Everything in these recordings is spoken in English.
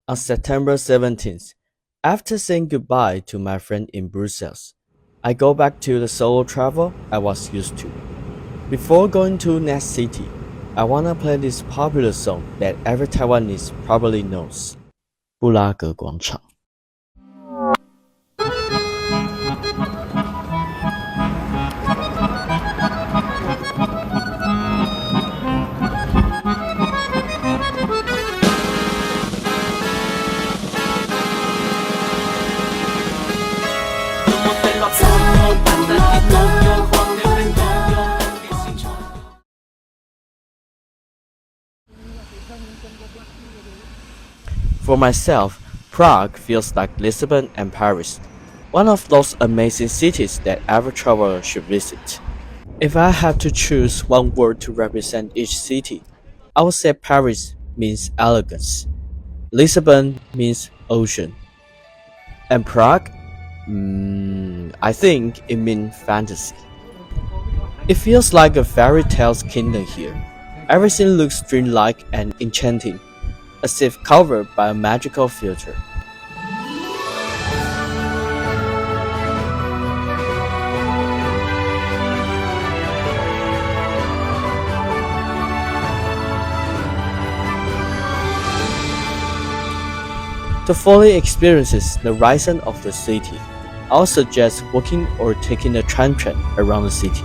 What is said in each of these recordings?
On September 17th, after saying goodbye to my friend in Brussels, I go back to the solo travel I was used to. Before going to next city, I wanna play this popular song that every Taiwanese probably knows. 布拉格广场。For myself, Prague feels like Lisbon and Paris, one of those amazing cities that every traveler should visit. If I had to choose one word to represent each city, I would say Paris means elegance, Lisbon means ocean, and Prague, I think it means fantasy. It feels like a fairy tale's kingdom here. Everything looks dreamlike and enchanting, as if covered by a magical filter. To fully experience the rising of the city, I would suggest walking or taking the tram around the city,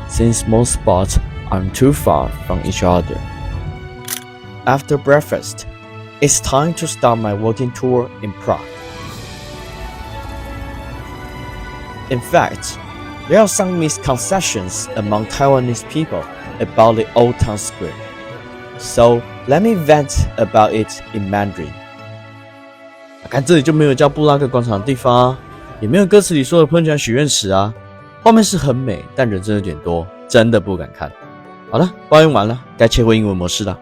since most spots aren't too far from each other. After breakfast, it's time to start my walking tour in Prague. In fact, there are some misconceptions among Taiwanese people about the Old Town Square, so let me vent about it in Mandarin. 看这里就没有叫布拉格广场的地方啊，也没有歌词里说的喷泉许愿池啊。画面是很美，但人真有点多，真的不敢看。好了，抱怨完了，该切回英文模式了。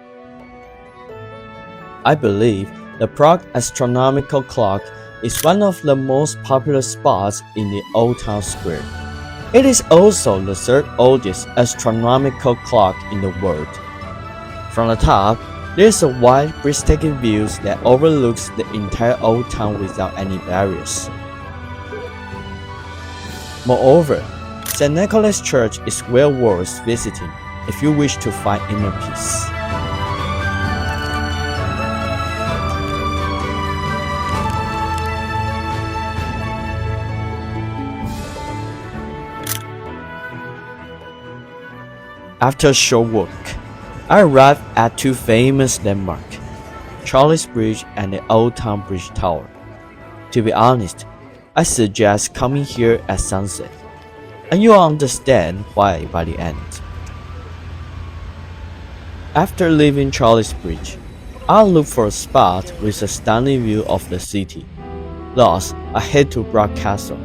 I believe the Prague astronomical clock is one of the most popular spots in the Old Town Square. It is also the third oldest astronomical clock in the world. From the top, there is a wide, breathtaking view that overlooks the entire old town without any barriers. Moreover, St. Nicholas Church is well worth visiting if you wish to find inner peace. After a short walk, I arrived at two famous landmarks, Charles Bridge and the Old Town Bridge Tower. To be honest, I suggest coming here at sunset, and you'll understand why by the end. After leaving Charles Bridge, I'll look for a spot with a stunning view of the city. Thus, I head to Prague Castle.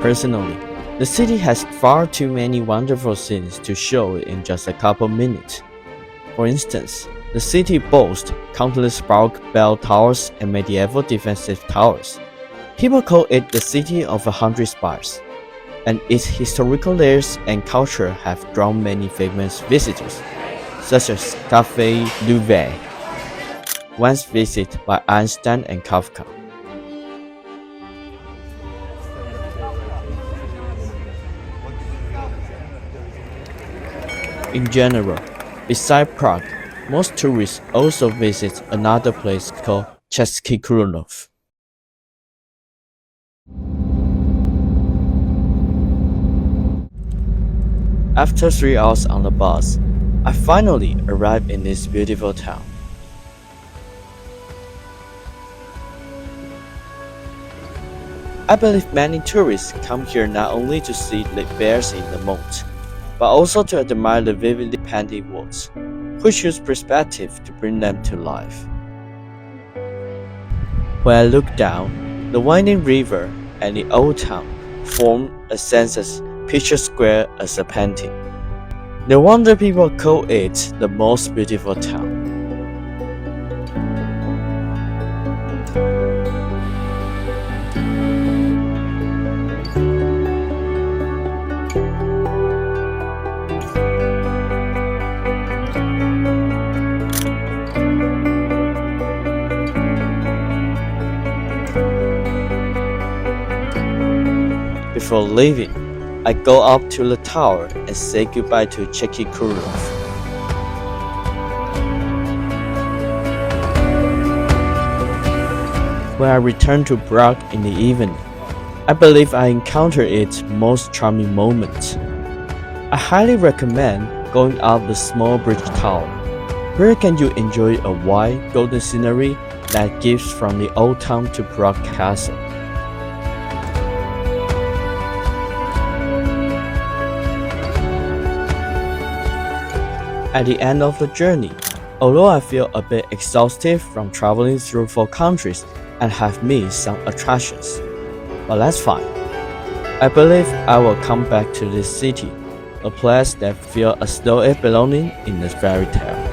Personally, the city has far too many wonderful things to show in just a couple minutes. For instance, the city boasts countless Baroque bell towers and medieval defensive towers. People call it the city of 100 spires, and its historical layers and culture have drawn many famous visitors, such as Café Synové, once visited by Einstein and Kafka. In general, beside Prague, most tourists also visit another place called Cesky Krumlov. After 3 hours on the bus, I finally arrived in this beautiful town. I believe many tourists come here not only to see the bears in the moat, but also to admire the vividly painted walls, which use perspective to bring them to life. When I look down, the winding river and the old town form a census picture square as a painting. No wonder people call it the most beautiful town. Before leaving, I go up to the tower and say goodbye to Czech Krumlov. When I return to Prague in the evening, I believe I encountered its most charming moment. I highly recommend going up the small bridge tower, where can you enjoy a wide golden scenery that gives from the old town to Prague Castle. At the end of the journey, although I feel a bit exhausted from traveling through 4 countries and have missed some attractions, but that's fine. I believe I will come back to this city, a place that feels as though it belongs in a fairy tale.